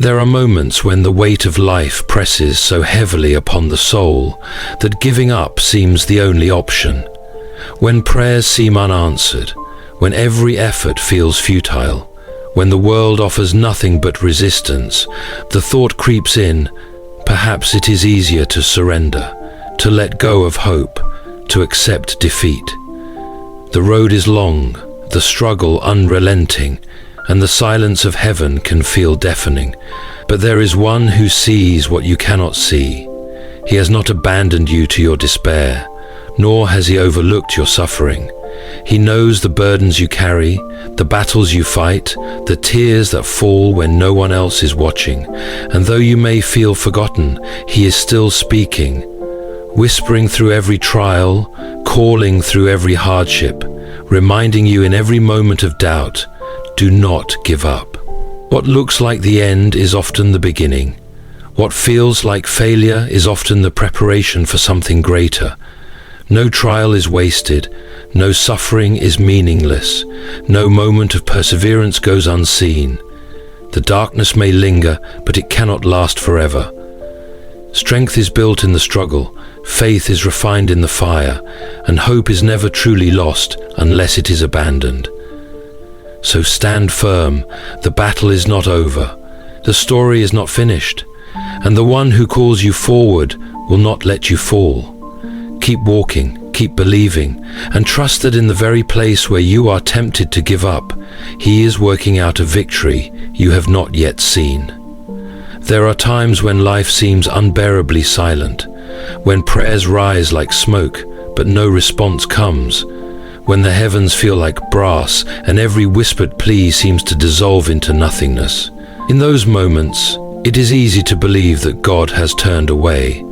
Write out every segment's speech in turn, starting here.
There are moments when the weight of life presses so heavily upon the soul that giving up seems the only option. When prayers seem unanswered, when every effort feels futile, when the world offers nothing but resistance, the thought creeps in, perhaps it is easier to surrender, to let go of hope, to accept defeat. The road is long, the struggle unrelenting, and the silence of heaven can feel deafening. But there is one who sees what you cannot see. He has not abandoned you to your despair, nor has he overlooked your suffering. He knows the burdens you carry, the battles you fight, the tears that fall when no one else is watching. And though you may feel forgotten, he is still speaking, whispering through every trial, calling through every hardship, reminding you in every moment of doubt, do not give up. What looks like the end is often the beginning. What feels like failure is often the preparation for something greater. No trial is wasted, no suffering is meaningless, no moment of perseverance goes unseen. The darkness may linger, but it cannot last forever. Strength is built in the struggle, faith is refined in the fire, and hope is never truly lost unless it is abandoned. So stand firm, the battle is not over, the story is not finished, and the one who calls you forward will not let you fall. Keep walking, keep believing, and trust that in the very place where you are tempted to give up, he is working out a victory you have not yet seen. There are times when life seems unbearably silent, when prayers rise like smoke, but no response comes, when the heavens feel like brass and every whispered plea seems to dissolve into nothingness. In those moments, it is easy to believe that God has turned away,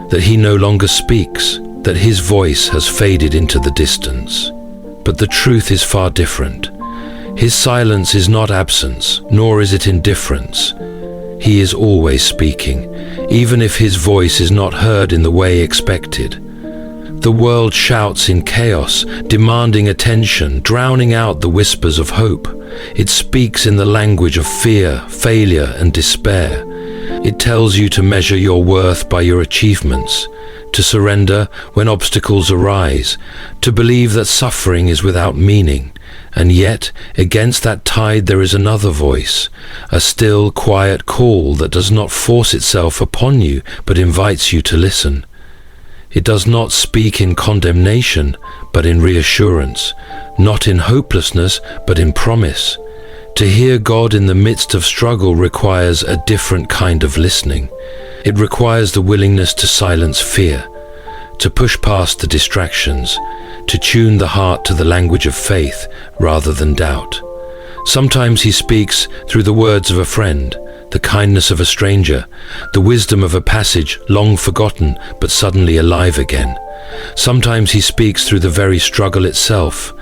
that he no longer speaks, that his voice has faded into the distance. But the truth is far different. His silence is not absence, nor is it indifference. He is always speaking, even if his voice is not heard in the way expected. The world shouts in chaos, demanding attention, drowning out the whispers of hope. It speaks in the language of fear, failure, and despair. It tells you to measure your worth by your achievements, to surrender when obstacles arise, to believe that suffering is without meaning. And yet, against that tide there is another voice, a still, quiet call that does not force itself upon you, but invites you to listen. It does not speak in condemnation, but in reassurance, not in hopelessness, but in promise. To hear God in the midst of struggle requires a different kind of listening. It requires the willingness to silence fear, to push past the distractions, to tune the heart to the language of faith rather than doubt. Sometimes he speaks through the words of a friend, the kindness of a stranger, the wisdom of a passage long forgotten but suddenly alive again. Sometimes he speaks through the very struggle itself,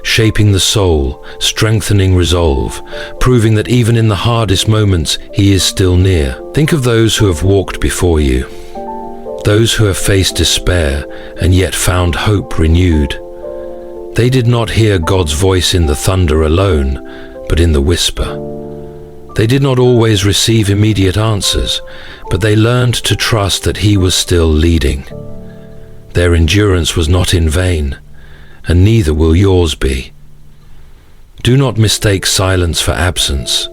shaping the soul, strengthening resolve, proving that even in the hardest moments he is still near. Think of those who have walked before you, those who have faced despair and yet found hope renewed. They did not hear God's voice in the thunder alone, but in the whisper. They did not always receive immediate answers, but they learned to trust that he was still leading. Their endurance was not in vain, and neither will yours be. Do not mistake silence for absence.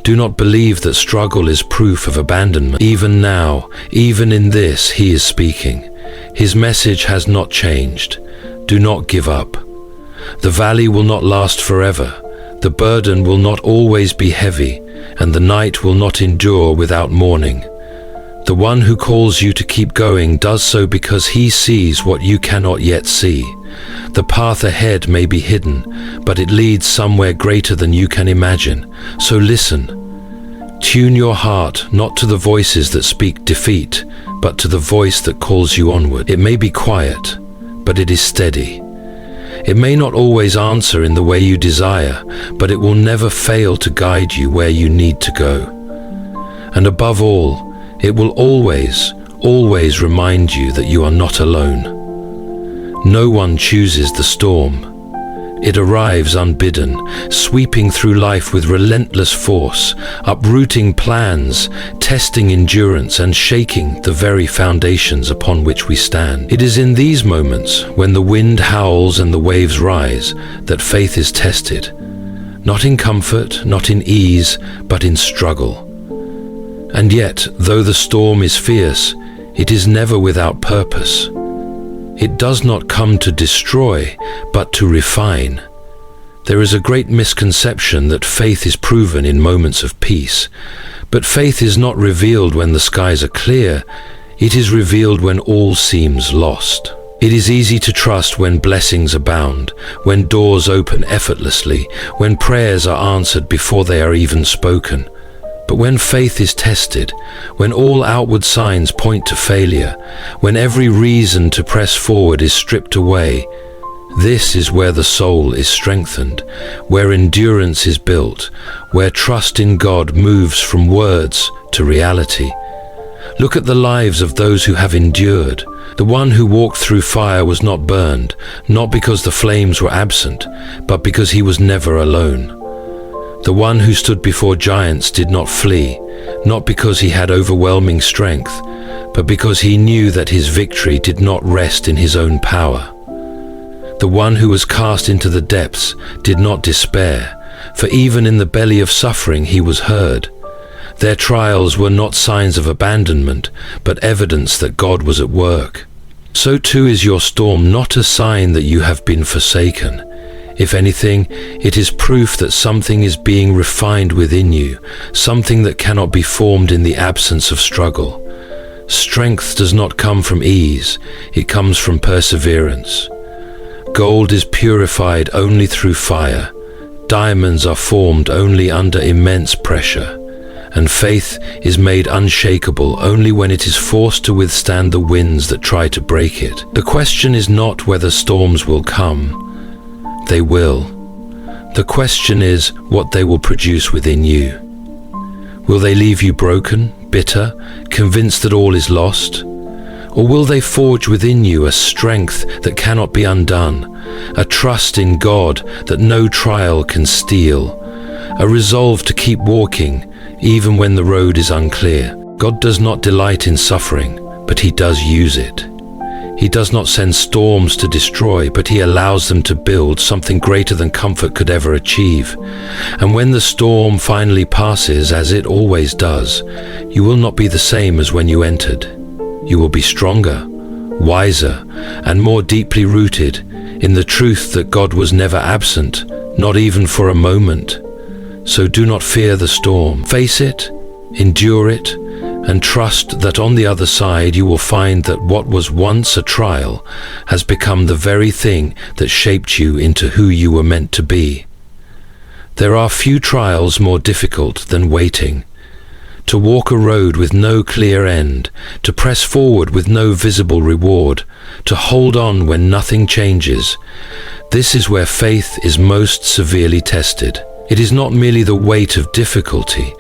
Do not believe that struggle is proof of abandonment. Even now, even in this, he is speaking. His message has not changed. Do not give up. The valley will not last forever. The burden will not always be heavy, and the night will not endure without morning. The one who calls you to keep going does so because he sees what you cannot yet see. The path ahead may be hidden, but it leads somewhere greater than you can imagine. So listen. Tune your heart not to the voices that speak defeat, but to the voice that calls you onward. It may be quiet, but it is steady. It may not always answer in the way you desire, but it will never fail to guide you where you need to go. And above all, it will always, always remind you that you are not alone. No one chooses the storm. It arrives unbidden, sweeping through life with relentless force, uprooting plans, testing endurance, and shaking the very foundations upon which we stand. It is in these moments, when the wind howls and the waves rise, that faith is tested. Not in comfort, not in ease, but in struggle. And yet, though the storm is fierce, it is never without purpose. It does not come to destroy, but to refine. There is a great misconception that faith is proven in moments of peace, but faith is not revealed when the skies are clear. It is revealed when all seems lost. It is easy to trust when blessings abound, when doors open effortlessly, when prayers are answered before they are even spoken. But when faith is tested, when all outward signs point to failure, when every reason to press forward is stripped away, this is where the soul is strengthened, where endurance is built, where trust in God moves from words to reality. Look at the lives of those who have endured. The one who walked through fire was not burned, not because the flames were absent, but because he was never alone. The one who stood before giants did not flee, not because he had overwhelming strength, but because he knew that his victory did not rest in his own power. The one who was cast into the depths did not despair, for even in the belly of suffering he was heard. Their trials were not signs of abandonment, but evidence that God was at work. So too is your storm not a sign that you have been forsaken. If anything, it is proof that something is being refined within you, something that cannot be formed in the absence of struggle. Strength does not come from ease, it comes from perseverance. Gold is purified only through fire. Diamonds are formed only under immense pressure. And faith is made unshakable only when it is forced to withstand the winds that try to break it. The question is not whether storms will come. They will. The question is what they will produce within you. Will they leave you broken, bitter, convinced that all is lost? Or will they forge within you a strength that cannot be undone, a trust in God that no trial can steal, a resolve to keep walking even when the road is unclear? God does not delight in suffering, but He does use it. He does not send storms to destroy, but He allows them to build something greater than comfort could ever achieve. And when the storm finally passes, as it always does, you will not be the same as when you entered. You will be stronger, wiser, and more deeply rooted in the truth that God was never absent, not even for a moment. So do not fear the storm. Face it, endure it, and trust that on the other side you will find that what was once a trial has become the very thing that shaped you into who you were meant to be. There are few trials more difficult than waiting. To walk a road with no clear end, to press forward with no visible reward, to hold on when nothing changes. This is where faith is most severely tested. It is not merely the weight of difficulty,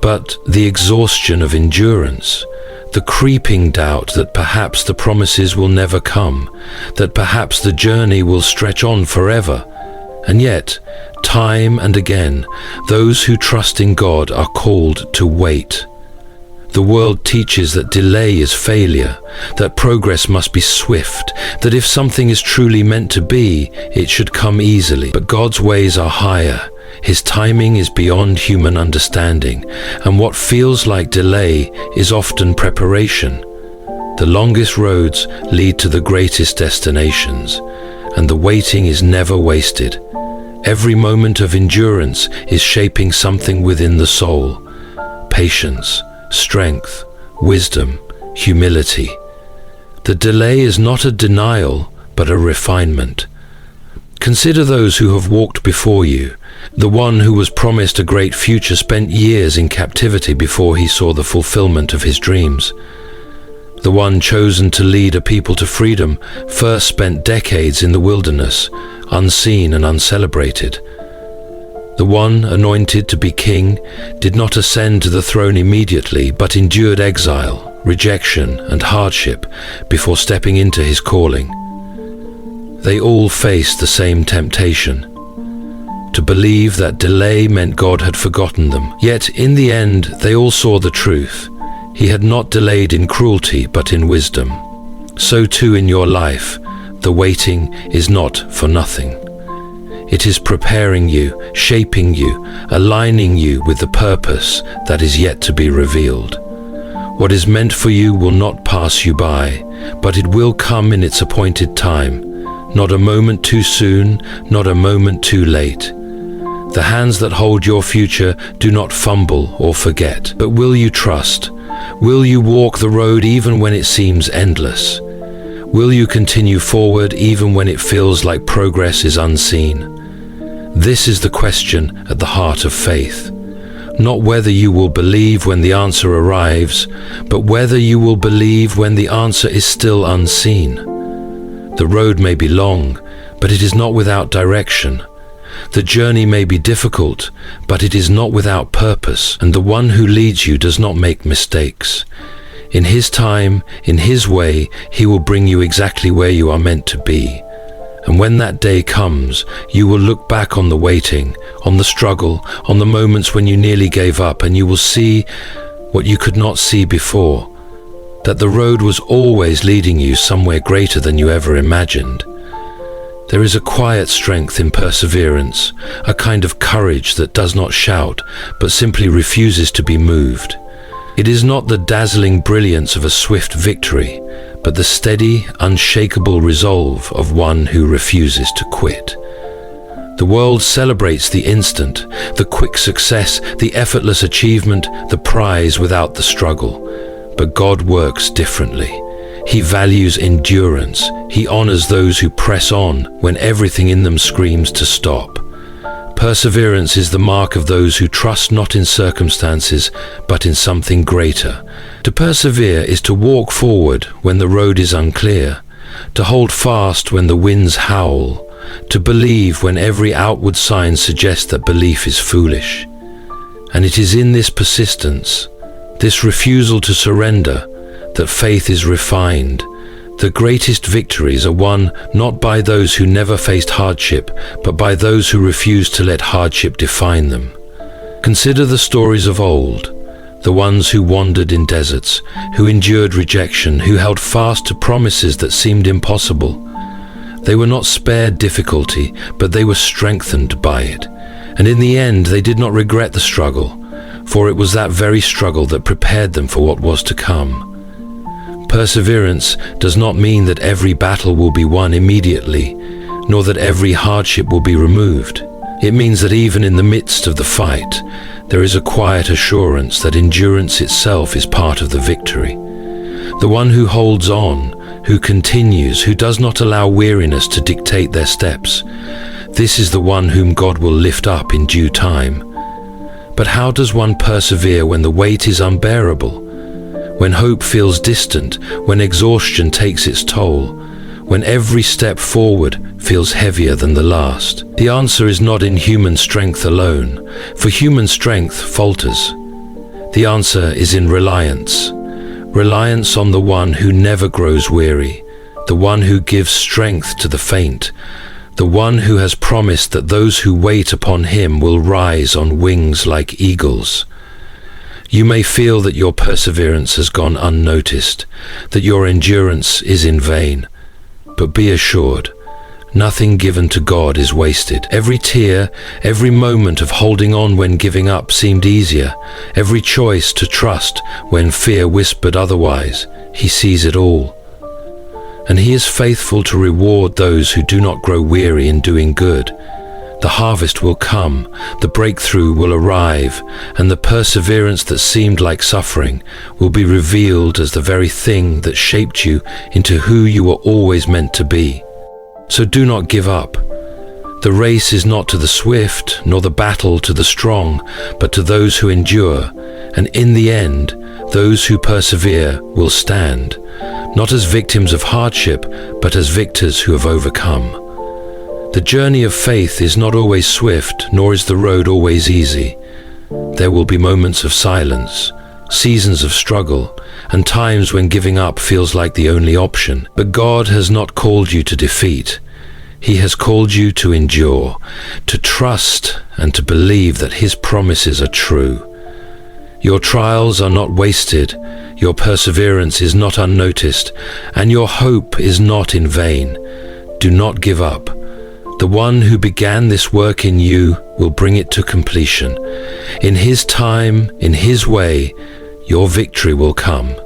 but the exhaustion of endurance, the creeping doubt that perhaps the promises will never come, that perhaps the journey will stretch on forever. And yet, time and again, those who trust in God are called to wait. The world teaches that delay is failure, that progress must be swift, that if something is truly meant to be, it should come easily. But God's ways are higher. His timing is beyond human understanding, and what feels like delay is often preparation. The longest roads lead to the greatest destinations, and the waiting is never wasted. Every moment of endurance is shaping something within the soul: patience, strength, wisdom, humility. The delay is not a denial, but a refinement. Consider those who have walked before you. The one who was promised a great future spent years in captivity before he saw the fulfillment of his dreams. The one chosen to lead a people to freedom first spent decades in the wilderness, unseen and uncelebrated. The one anointed to be king did not ascend to the throne immediately, but endured exile, rejection, and hardship before stepping into his calling. They all faced the same temptation: to believe that delay meant God had forgotten them. Yet, in the end, they all saw the truth. He had not delayed in cruelty, but in wisdom. So too in your life, the waiting is not for nothing. It is preparing you, shaping you, aligning you with the purpose that is yet to be revealed. What is meant for you will not pass you by, but it will come in its appointed time. Not a moment too soon, not a moment too late. The hands that hold your future do not fumble or forget. But will you trust? Will you walk the road even when it seems endless? Will you continue forward even when it feels like progress is unseen? This is the question at the heart of faith. Not whether you will believe when the answer arrives, but whether you will believe when the answer is still unseen. The road may be long, but it is not without direction. The journey may be difficult, but it is not without purpose, and the one who leads you does not make mistakes. In his time, in his way, he will bring you exactly where you are meant to be. And when that day comes, you will look back on the waiting, on the struggle, on the moments when you nearly gave up, and you will see what you could not see before, that the road was always leading you somewhere greater than you ever imagined. There is a quiet strength in perseverance, a kind of courage that does not shout, but simply refuses to be moved. It is not the dazzling brilliance of a swift victory, but the steady, unshakable resolve of one who refuses to quit. The world celebrates the instant, the quick success, the effortless achievement, the prize without the struggle. But God works differently. He values endurance. He honors those who press on when everything in them screams to stop. Perseverance is the mark of those who trust not in circumstances, but in something greater. To persevere is to walk forward when the road is unclear, to hold fast when the winds howl, to believe when every outward sign suggests that belief is foolish. And it is in this persistence, this refusal to surrender, that faith is refined. The greatest victories are won not by those who never faced hardship, but by those who refuse to let hardship define them. Consider the stories of old, the ones who wandered in deserts, who endured rejection, who held fast to promises that seemed impossible. They were not spared difficulty, but they were strengthened by it. And in the end, they did not regret the struggle, for it was that very struggle that prepared them for what was to come. Perseverance does not mean that every battle will be won immediately, nor that every hardship will be removed. It means that even in the midst of the fight, there is a quiet assurance that endurance itself is part of the victory. The one who holds on, who continues, who does not allow weariness to dictate their steps, this is the one whom God will lift up in due time. But how does one persevere when the weight is unbearable? When hope feels distant, when exhaustion takes its toll, when every step forward feels heavier than the last? The answer is not in human strength alone, for human strength falters. The answer is in reliance. Reliance on the one who never grows weary, the one who gives strength to the faint, the one who has promised that those who wait upon him will rise on wings like eagles. You may feel that your perseverance has gone unnoticed, that your endurance is in vain. But be assured, nothing given to God is wasted. Every tear, every moment of holding on when giving up seemed easier, every choice to trust when fear whispered otherwise, he sees it all. And he is faithful to reward those who do not grow weary in doing good. The harvest will come, the breakthrough will arrive, and the perseverance that seemed like suffering will be revealed as the very thing that shaped you into who you were always meant to be. So do not give up. The race is not to the swift, nor the battle to the strong, but to those who endure, and in the end, those who persevere will stand, not as victims of hardship, but as victors who have overcome. The journey of faith is not always swift, nor is the road always easy. There will be moments of silence, seasons of struggle, and times when giving up feels like the only option. But God has not called you to defeat. He has called you to endure, to trust and to believe that His promises are true. Your trials are not wasted, your perseverance is not unnoticed, and your hope is not in vain. Do not give up. The one who began this work in you will bring it to completion. In His time, in His way, your victory will come.